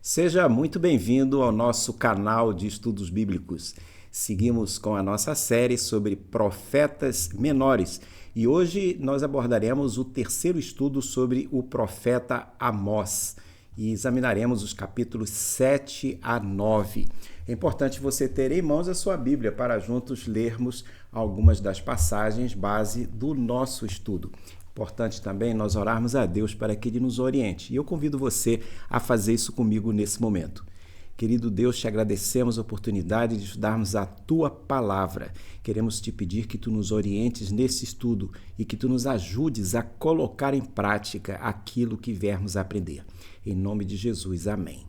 Seja muito bem-vindo ao nosso canal de estudos bíblicos. Seguimos com a nossa série sobre profetas menores e hoje nós abordaremos o terceiro estudo sobre o profeta Amós e examinaremos os capítulos 7 a 9. É importante você ter em mãos a sua Bíblia para juntos lermos algumas das passagens base do nosso estudo. Importante também nós orarmos a Deus para que Ele nos oriente. E eu convido você a fazer isso comigo nesse momento. Querido Deus, te agradecemos a oportunidade de estudarmos a Tua Palavra. Queremos te pedir que Tu nos orientes nesse estudo e que Tu nos ajudes a colocar em prática aquilo que viermos aprender. Em nome de Jesus, amém.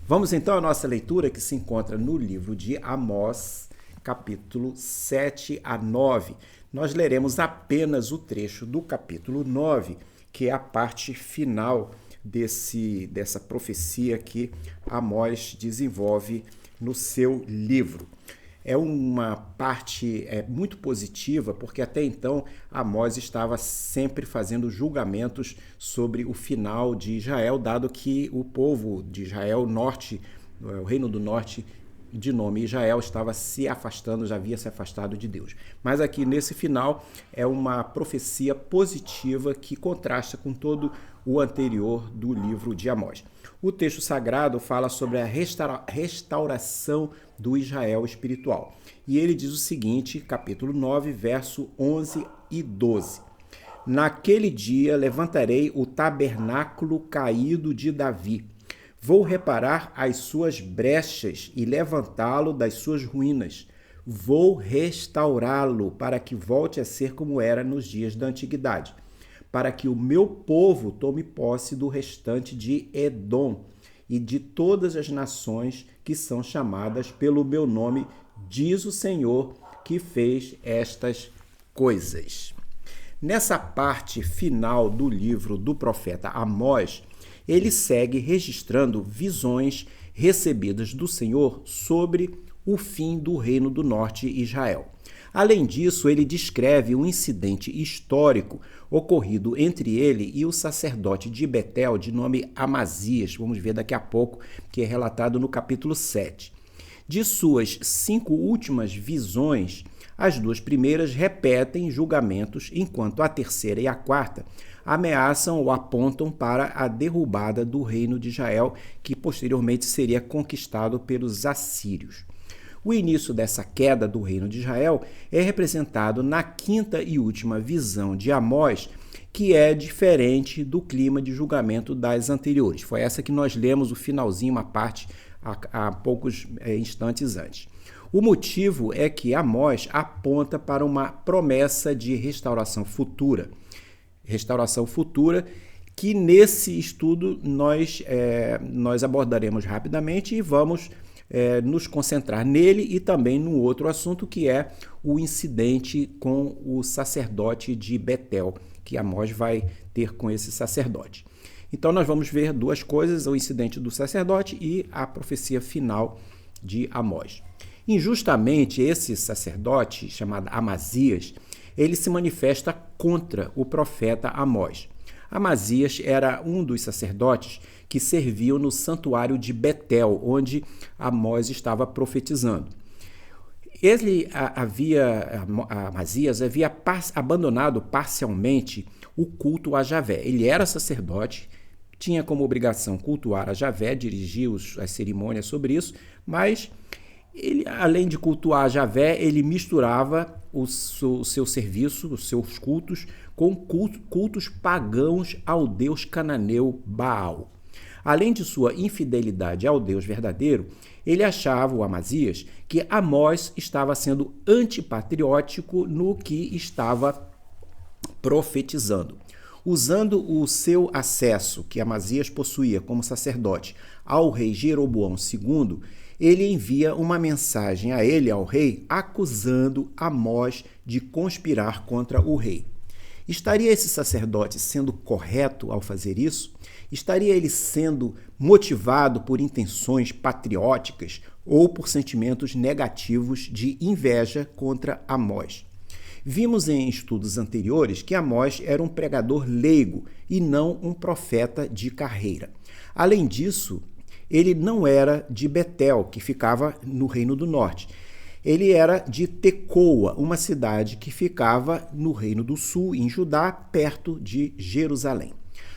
Vamos então à nossa leitura que se encontra no livro de Amós, capítulo 7 a 9. Nós leremos apenas o trecho do capítulo 9, que é a parte final dessa profecia que Amós desenvolve no seu livro. É uma parte muito positiva, porque até então Amós estava sempre fazendo julgamentos sobre o final de Israel, dado que o povo de Israel, o reino do norte, de nome Israel, estava se afastando, já havia se afastado de Deus. Mas aqui nesse final é uma profecia positiva que contrasta com todo o anterior do livro de Amós. O texto sagrado fala sobre a restauração do Israel espiritual. E ele diz o seguinte, capítulo 9, verso 11 e 12. Naquele dia levantarei o tabernáculo caído de Davi. Vou reparar as suas brechas e levantá-lo das suas ruínas. Vou restaurá-lo para que volte a ser como era nos dias da antiguidade, para que o meu povo tome posse do restante de Edom e de todas as nações que são chamadas pelo meu nome, diz o Senhor que fez estas coisas. Nessa parte final do livro do profeta Amós, ele segue registrando visões recebidas do Senhor sobre o fim do reino do norte Israel. Além disso, ele descreve um incidente histórico ocorrido entre ele e o sacerdote de Betel, de nome Amazias. Vamos ver daqui a pouco, que é relatado no capítulo 7. De suas 5 últimas visões, as 2 primeiras repetem julgamentos, enquanto a terceira e a quarta ameaçam ou apontam para a derrubada do reino de Israel, que posteriormente seria conquistado pelos assírios. O início dessa queda do reino de Israel é representado na 5ª e última visão de Amós, que é diferente do clima de julgamento das anteriores. Foi essa que nós lemos o finalzinho, uma parte há poucos instantes antes. O motivo é que Amós aponta para uma promessa de restauração futura que nesse estudo nós abordaremos rapidamente e vamos nos concentrar nele e também no outro assunto, que é o incidente com o sacerdote de Betel, que Amós vai ter com esse sacerdote. Então nós vamos ver 2 coisas, o incidente do sacerdote e a profecia final de Amós. Injustamente, esse sacerdote, chamado Amazias, ele se manifesta contra o profeta Amós. Amazias era um dos sacerdotes que serviam no santuário de Betel, onde Amós estava profetizando. Amazias havia abandonado parcialmente o culto a Javé. Ele era sacerdote, tinha como obrigação cultuar a Javé, dirigir as cerimônias sobre isso, mas ele, além de cultuar a Javé, ele misturava o seu serviço, os seus cultos, com cultos pagãos ao deus cananeu Baal. Além de sua infidelidade ao Deus verdadeiro, ele achava, o Amazias, que Amós estava sendo antipatriótico no que estava profetizando. Usando o seu acesso, que Amazias possuía como sacerdote, ao rei Jeroboão II, ele envia uma mensagem a ele, ao rei, acusando Amós de conspirar contra o rei. Estaria esse sacerdote sendo correto ao fazer isso? Estaria ele sendo motivado por intenções patrióticas ou por sentimentos negativos de inveja contra Amós? Vimos em estudos anteriores que Amós era um pregador leigo e não um profeta de carreira. Além disso, ele não era de Betel, que ficava no Reino do Norte. Ele era de Tecoa, uma cidade que ficava no Reino do Sul, em Judá, perto de Jerusalém.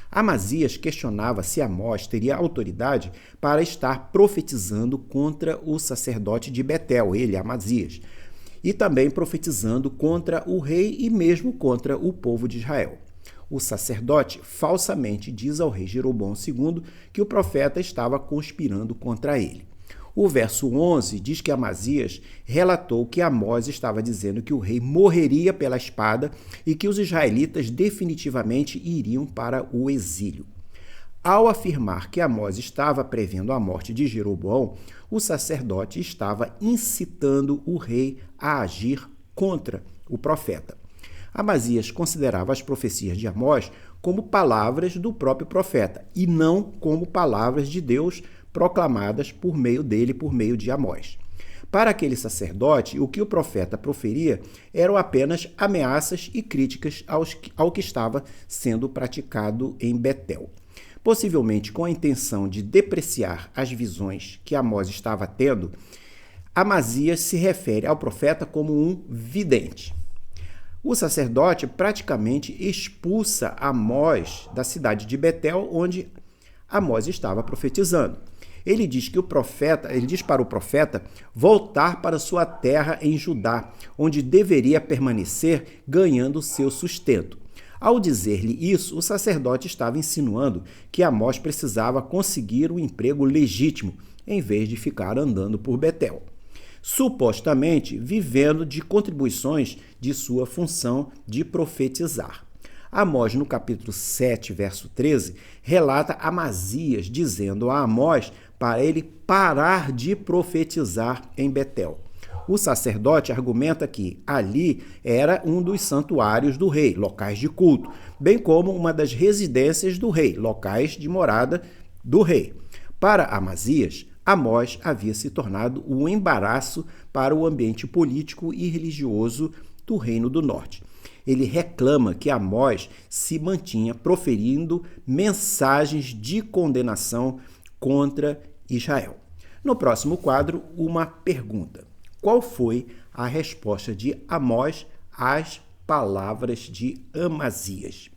Amazias questionava se Amós teria autoridade para estar profetizando contra o sacerdote de Betel, ele, Amazias, e também profetizando contra o rei e mesmo contra o povo de Israel. O sacerdote falsamente diz ao rei Jeroboão II que o profeta estava conspirando contra ele. O verso 11 diz que Amazias relatou que Amós estava dizendo que o rei morreria pela espada e que os israelitas definitivamente iriam para o exílio. Ao afirmar que Amós estava prevendo a morte de Jeroboão, o sacerdote estava incitando o rei a agir contra o profeta. Amazias considerava as profecias de Amós como palavras do próprio profeta e não como palavras de Deus proclamadas por meio dele, por meio de Amós. Para aquele sacerdote, o que o profeta proferia eram apenas ameaças e críticas ao que estava sendo praticado em Betel. Possivelmente com a intenção de depreciar as visões que Amós estava tendo, Amazias se refere ao profeta como um vidente. O sacerdote praticamente expulsa Amós da cidade de Betel, onde Amós estava profetizando. Ele diz para o profeta voltar para sua terra em Judá, onde deveria permanecer ganhando seu sustento. Ao dizer-lhe isso, o sacerdote estava insinuando que Amós precisava conseguir um emprego legítimo, em vez de ficar andando por Betel, supostamente vivendo de contribuições de sua função de profetizar. Amós, no capítulo 7, verso 13, relata Amazias dizendo a Amós para ele parar de profetizar em Betel. O sacerdote argumenta que ali era um dos santuários do rei, locais de culto, bem como uma das residências do rei, locais de morada do rei. Para Amazias, Amós havia se tornado um embaraço para o ambiente político e religioso do Reino do Norte. Ele reclama que Amós se mantinha proferindo mensagens de condenação contra Israel. No próximo quadro, uma pergunta. Qual foi a resposta de Amós às palavras de Amazias?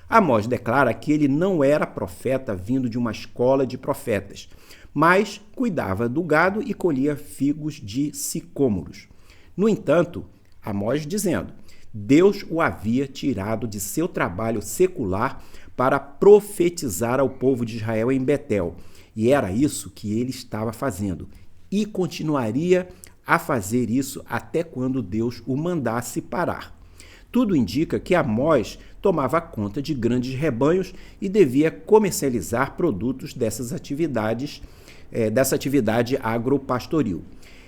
Amós declara que ele não era profeta vindo de uma escola de profetas, mas cuidava do gado e colhia figos de sicômoros. No entanto, Amós dizendo, Deus o havia tirado de seu trabalho secular para profetizar ao povo de Israel em Betel, e era isso que ele estava fazendo, e continuaria a fazer isso até quando Deus o mandasse parar. Tudo indica que Amós tomava conta de grandes rebanhos e devia comercializar produtos dessa atividade agropastoril.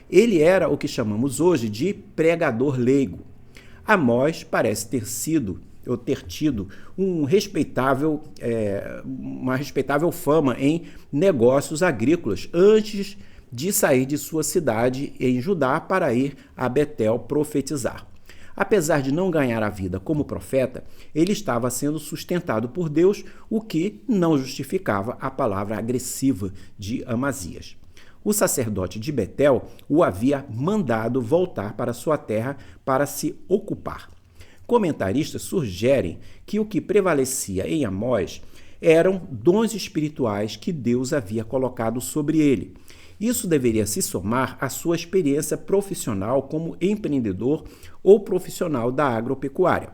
Ele era o que chamamos hoje de pregador leigo. Amós parece ter tido uma respeitável fama em negócios agrícolas antes de sair de sua cidade em Judá para ir a Betel profetizar. Apesar de não ganhar a vida como profeta, ele estava sendo sustentado por Deus, o que não justificava a palavra agressiva de Amazias. O sacerdote de Betel o havia mandado voltar para sua terra para se ocupar. Comentaristas sugerem que o que prevalecia em Amós eram dons espirituais que Deus havia colocado sobre ele. Isso deveria se somar à sua experiência profissional como empreendedor ou profissional da agropecuária.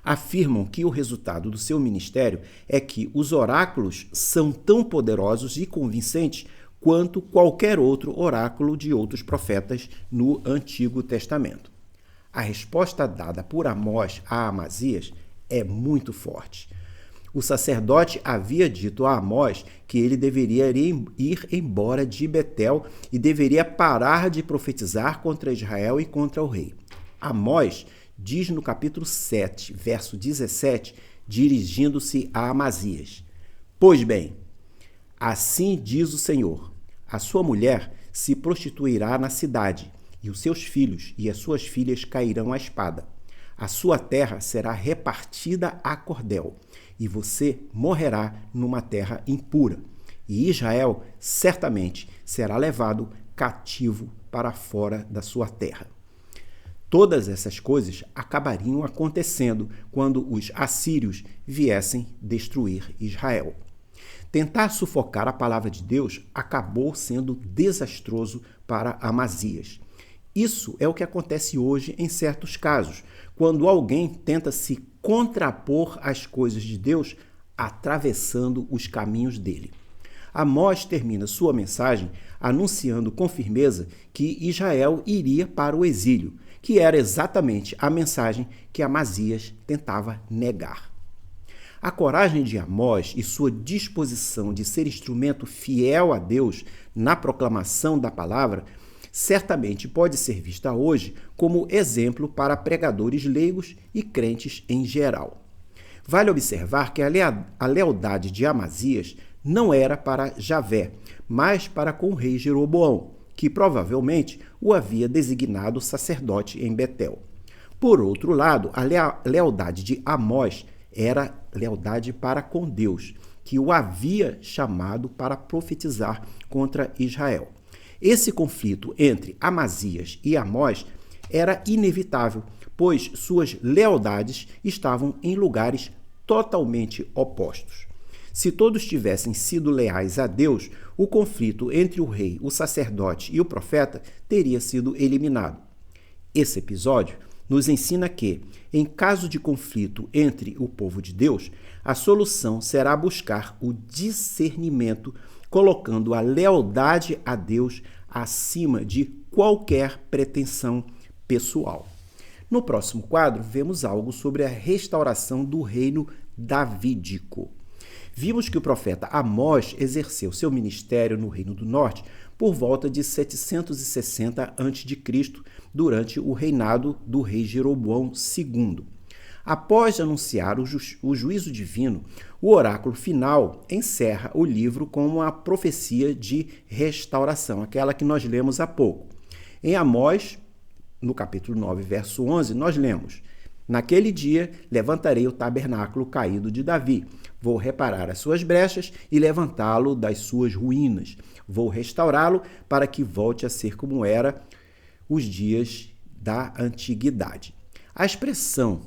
Afirmam que o resultado do seu ministério é que os oráculos são tão poderosos e convincentes quanto qualquer outro oráculo de outros profetas no Antigo Testamento. A resposta dada por Amós a Amazias é muito forte. O sacerdote havia dito a Amós que ele deveria ir embora de Betel e deveria parar de profetizar contra Israel e contra o rei. Amós diz no capítulo 7, verso 17, dirigindo-se a Amazias: Pois bem, assim diz o Senhor, a sua mulher se prostituirá na cidade, e os seus filhos e as suas filhas cairão à espada. A sua terra será repartida a cordel, e você morrerá numa terra impura. e Israel certamente será levado cativo para fora da sua terra. Todas essas coisas acabariam acontecendo quando os assírios viessem destruir Israel. Tentar sufocar a palavra de Deus acabou sendo desastroso para Amazias. Isso é o que acontece hoje em certos casos, quando alguém tenta se contrapor às coisas de Deus, atravessando os caminhos dele. Amós termina sua mensagem anunciando com firmeza que Israel iria para o exílio, que era exatamente a mensagem que Amazias tentava negar. A coragem de Amós e sua disposição de ser instrumento fiel a Deus na proclamação da palavra certamente pode ser vista hoje como exemplo para pregadores leigos e crentes em geral. Vale observar que a lealdade de Amazias não era para Javé, mas para com o rei Jeroboão, que provavelmente o havia designado sacerdote em Betel. Por outro lado, a lealdade de Amós era lealdade para com Deus, que o havia chamado para profetizar contra Israel. Esse conflito entre Amazias e Amós era inevitável, pois suas lealdades estavam em lugares totalmente opostos. Se todos tivessem sido leais a Deus, o conflito entre o rei, o sacerdote e o profeta teria sido eliminado. Esse episódio nos ensina que, em caso de conflito entre o povo de Deus, a solução será buscar o discernimento, colocando a lealdade a Deus acima de qualquer pretensão pessoal. No próximo quadro, vemos algo sobre a restauração do reino davídico. Vimos que o profeta Amós exerceu seu ministério no Reino do Norte por volta de 760 a.C., durante o reinado do rei Jeroboão II. Após anunciar o juízo divino, o oráculo final encerra o livro com uma profecia de restauração, aquela que nós lemos há pouco. Em Amós, no capítulo 9, verso 11, nós lemos: "Naquele dia levantarei o tabernáculo caído de Davi. Vou reparar as suas brechas e levantá-lo das suas ruínas. Vou restaurá-lo para que volte a ser como era os dias da antiguidade." A expressão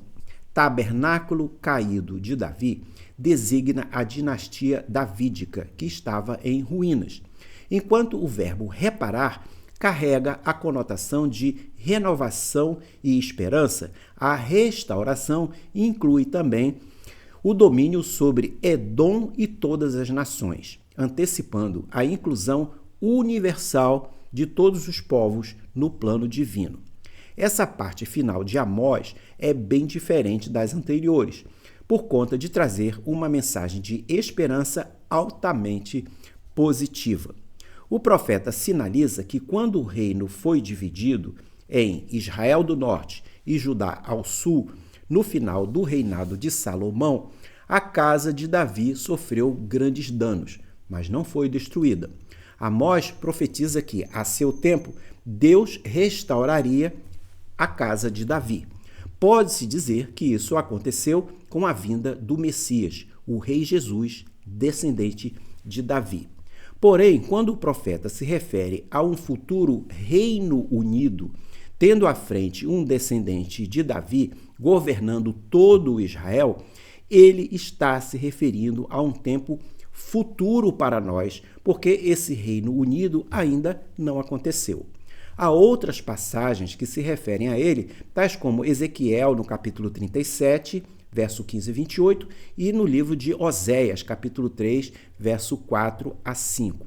tabernáculo caído de Davi designa a dinastia davídica, que estava em ruínas, enquanto o verbo reparar carrega a conotação de renovação e esperança. A restauração inclui também o domínio sobre Edom e todas as nações, antecipando a inclusão universal de todos os povos no plano divino. Essa parte final de Amós é bem diferente das anteriores, por conta de trazer uma mensagem de esperança altamente positiva. O profeta sinaliza que quando o reino foi dividido em Israel do Norte e Judá ao Sul, no final do reinado de Salomão, a casa de Davi sofreu grandes danos, mas não foi destruída. Amós profetiza que, a seu tempo, Deus restauraria a casa de Davi. Pode-se dizer que isso aconteceu com a vinda do Messias, o rei Jesus, descendente de Davi. Porém, quando o profeta se refere a um futuro reino unido, tendo à frente um descendente de Davi governando todo o Israel, ele está se referindo a um tempo futuro para nós, porque esse reino unido ainda não aconteceu. Há outras passagens que se referem a ele, tais como Ezequiel, no capítulo 37, verso 15 e 28, e no livro de Oséias, capítulo 3, verso 4 a 5.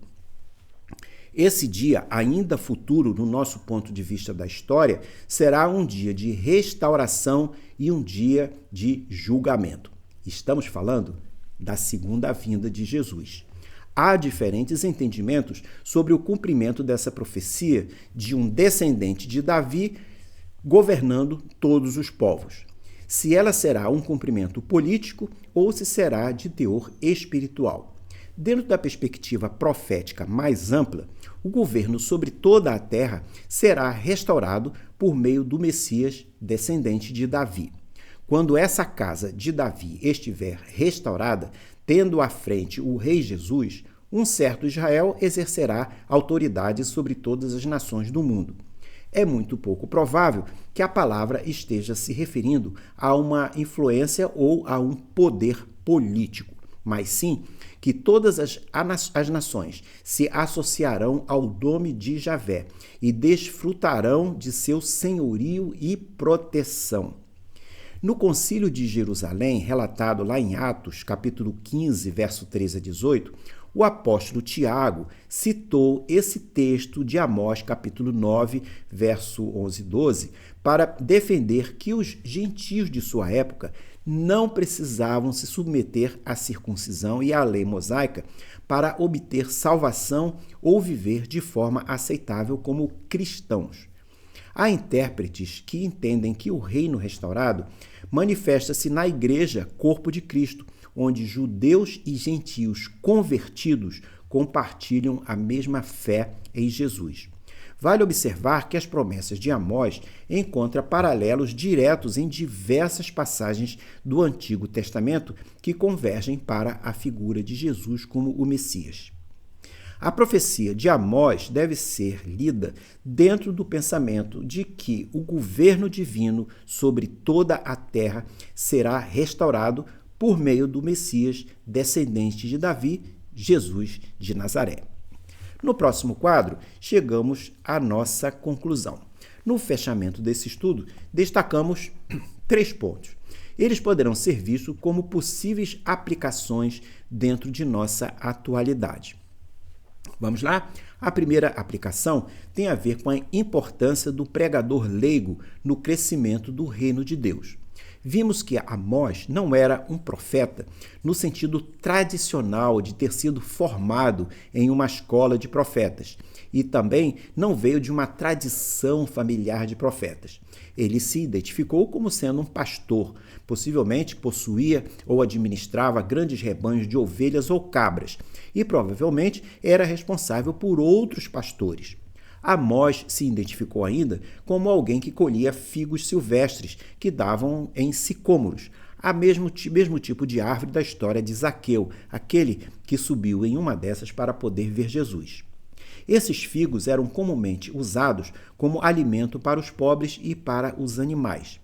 Esse dia, ainda futuro no nosso ponto de vista da história, será um dia de restauração e um dia de julgamento. Estamos falando da segunda vinda de Jesus. Há diferentes entendimentos sobre o cumprimento dessa profecia de um descendente de Davi governando todos os povos. Se ela será um cumprimento político ou se será de teor espiritual. Dentro da perspectiva profética mais ampla, o governo sobre toda a terra será restaurado por meio do Messias, descendente de Davi. Quando essa casa de Davi estiver restaurada, tendo à frente o rei Jesus, um certo Israel exercerá autoridade sobre todas as nações do mundo. É muito pouco provável que a palavra esteja se referindo a uma influência ou a um poder político, mas sim que todas as nações se associarão ao nome de Javé e desfrutarão de seu senhorio e proteção. No Concílio de Jerusalém, relatado lá em Atos, capítulo 15, verso 13 a 18, o apóstolo Tiago citou esse texto de Amós, capítulo 9, verso 11 e 12, para defender que os gentios de sua época não precisavam se submeter à circuncisão e à lei mosaica para obter salvação ou viver de forma aceitável como cristãos. Há intérpretes que entendem que o reino restaurado manifesta-se na igreja, corpo de Cristo, onde judeus e gentios convertidos compartilham a mesma fé em Jesus. Vale observar que as promessas de Amós encontram paralelos diretos em diversas passagens do Antigo Testamento que convergem para a figura de Jesus como o Messias. A profecia de Amós deve ser lida dentro do pensamento de que o governo divino sobre toda a terra será restaurado por meio do Messias, descendente de Davi, Jesus de Nazaré. No próximo quadro, chegamos à nossa conclusão. No fechamento desse estudo, destacamos 3 pontos. Eles poderão ser vistos como possíveis aplicações dentro de nossa atualidade. Vamos lá? A primeira aplicação tem a ver com a importância do pregador leigo no crescimento do reino de Deus. Vimos que Amós não era um profeta no sentido tradicional de ter sido formado em uma escola de profetas e também não veio de uma tradição familiar de profetas. Ele se identificou como sendo um pastor, possivelmente possuía ou administrava grandes rebanhos de ovelhas ou cabras e provavelmente era responsável por outros pastores. Amós se identificou ainda como alguém que colhia figos silvestres que davam em sicômoros, mesmo tipo de árvore da história de Zaqueu, aquele que subiu em uma dessas para poder ver Jesus. Esses figos eram comumente usados como alimento para os pobres e para os animais.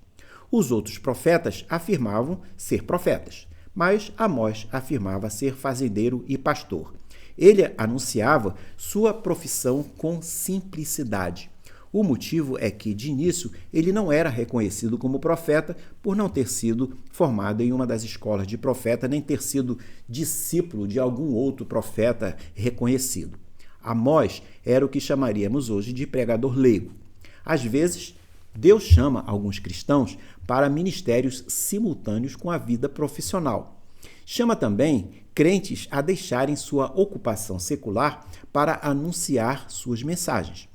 Os outros profetas afirmavam ser profetas, mas Amós afirmava ser fazendeiro e pastor. Ele anunciava sua profissão com simplicidade. O motivo é que, de início, ele não era reconhecido como profeta por não ter sido formado em uma das escolas de profeta, nem ter sido discípulo de algum outro profeta reconhecido. Amós era o que chamaríamos hoje de pregador leigo. Às vezes, Deus chama alguns cristãos para ministérios simultâneos com a vida profissional. Chama também crentes a deixarem sua ocupação secular para anunciar suas mensagens.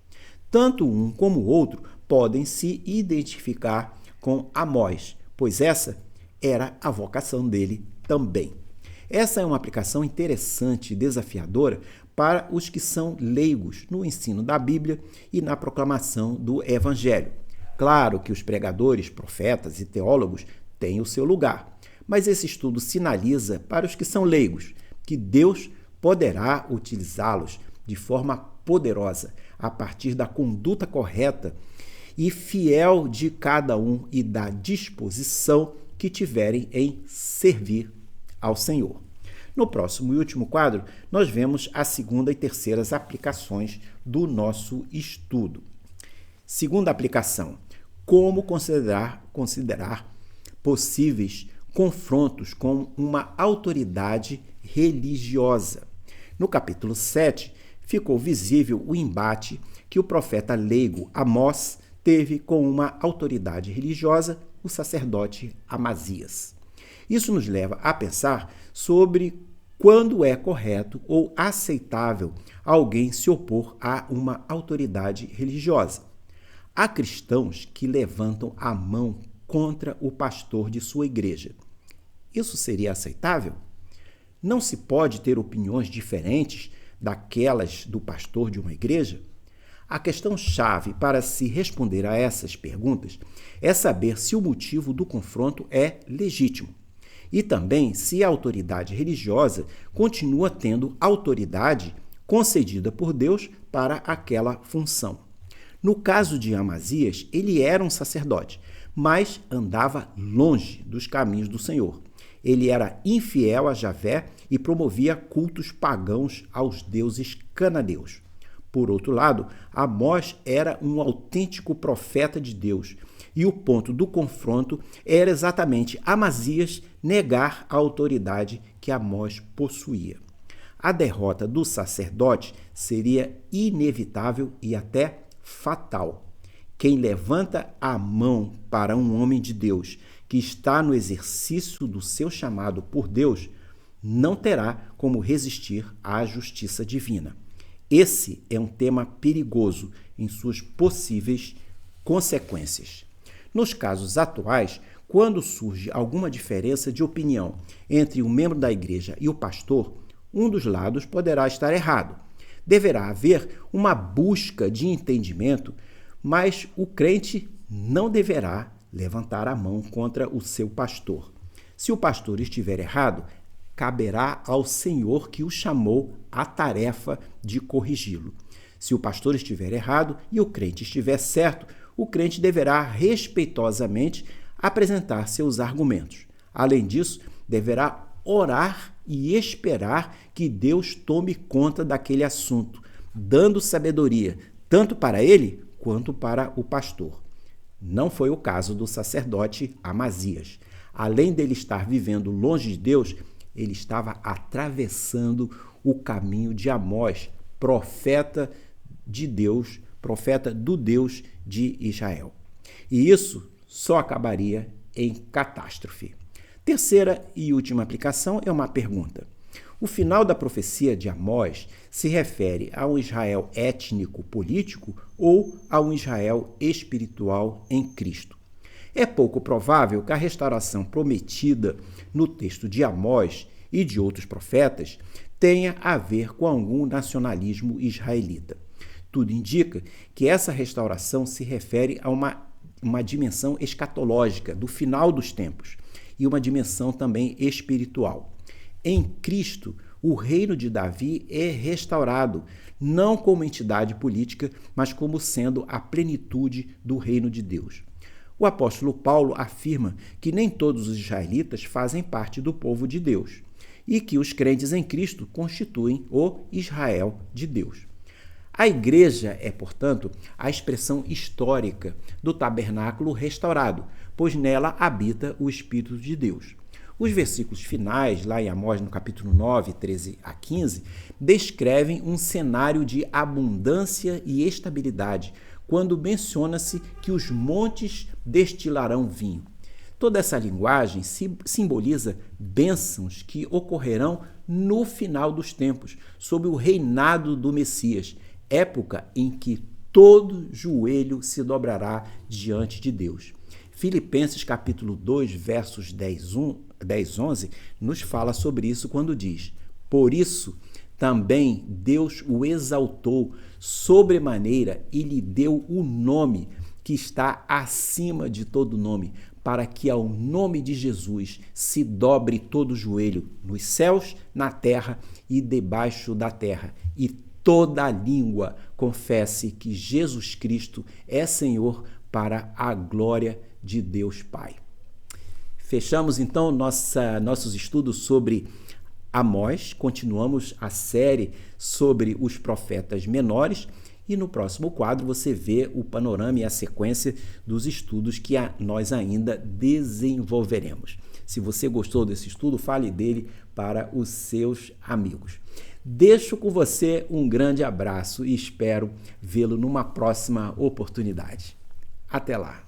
Tanto um como o outro podem se identificar com Amós, pois essa era a vocação dele também. Essa é uma aplicação interessante e desafiadora para os que são leigos no ensino da Bíblia e na proclamação do Evangelho. Claro que os pregadores, profetas e teólogos têm o seu lugar, mas esse estudo sinaliza para os que são leigos que Deus poderá utilizá-los de forma poderosa a partir da conduta correta e fiel de cada um e da disposição que tiverem em servir ao Senhor. No próximo e último quadro, nós vemos a segunda e terceira aplicações do nosso estudo. Segunda aplicação: como considerar possíveis confrontos com uma autoridade religiosa. No capítulo 7, ficou visível o embate que o profeta leigo Amós teve com uma autoridade religiosa, o sacerdote Amazias. Isso nos leva a pensar sobre quando é correto ou aceitável alguém se opor a uma autoridade religiosa. Há cristãos que levantam a mão contra o pastor de sua igreja. Isso seria aceitável? Não se pode ter opiniões diferentes daquelas do pastor de uma igreja? A questão-chave para se responder a essas perguntas é saber se o motivo do confronto é legítimo. e também se a autoridade religiosa continua tendo autoridade concedida por Deus para aquela função. No caso de Amazias, ele era um sacerdote, mas andava longe dos caminhos do Senhor. Ele era infiel a Javé e promovia cultos pagãos aos deuses cananeus. Por outro lado, Amós era um autêntico profeta de Deus, e o ponto do confronto era exatamente Amazias negar a autoridade que Amós possuía. A derrota do sacerdote seria inevitável e até fatal. Quem levanta a mão para um homem de Deus que está no exercício do seu chamado por Deus não terá como resistir à justiça divina. Esse é um tema perigoso em suas possíveis consequências. Nos casos atuais, quando surge alguma diferença de opinião entre um membro da igreja e o pastor, um dos lados poderá estar errado. Deverá haver uma busca de entendimento, mas o crente não deverá levantar a mão contra o seu pastor. Se o pastor estiver errado, caberá ao Senhor que o chamou à tarefa de corrigi-lo. Se o pastor estiver errado e o crente estiver certo, o crente deverá respeitosamente apresentar seus argumentos. Além disso, deverá orar e esperar que Deus tome conta daquele assunto, dando sabedoria tanto para ele quanto para o pastor. Não foi o caso do sacerdote Amazias. Além dele estar vivendo longe de Deus, ele estava atravessando o caminho de Amós, profeta de Deus, profeta do Deus de Israel. E isso só acabaria em catástrofe. Terceira e última aplicação é uma pergunta. O final da profecia de Amós se refere a um Israel étnico-político ou a um Israel espiritual em Cristo? É pouco provável que a restauração prometida no texto de Amós e de outros profetas tenha a ver com algum nacionalismo israelita. Tudo indica que essa restauração se refere a uma dimensão escatológica do final dos tempos e uma dimensão também espiritual. Em Cristo, o reino de Davi é restaurado, não como entidade política, mas como sendo a plenitude do reino de Deus. O apóstolo Paulo afirma que nem todos os israelitas fazem parte do povo de Deus e que os crentes em Cristo constituem o Israel de Deus. A igreja é, portanto, a expressão histórica do tabernáculo restaurado, pois nela habita o Espírito de Deus. Os versículos finais, lá em Amós, no capítulo 9, 13 a 15, descrevem um cenário de abundância e estabilidade, quando menciona-se que os montes destilarão vinho. Toda essa linguagem simboliza bênçãos que ocorrerão no final dos tempos, sob o reinado do Messias, época em que todo joelho se dobrará diante de Deus. Filipenses capítulo 2, versos 10, 11, nos fala sobre isso quando diz: por isso também Deus o exaltou sobremaneira e lhe deu o nome que está acima de todo nome, para que ao nome de Jesus se dobre todo o joelho nos céus, na terra e debaixo da terra, e toda língua confesse que Jesus Cristo é Senhor, para a glória de Deus Pai. Fechamos então nossos estudos sobre Amós, continuamos a série sobre os profetas menores e no próximo quadro você vê o panorama e a sequência dos estudos que nós ainda desenvolveremos. Se você gostou desse estudo, fale dele para os seus amigos. Deixo com você um grande abraço e espero vê-lo numa próxima oportunidade. Até lá!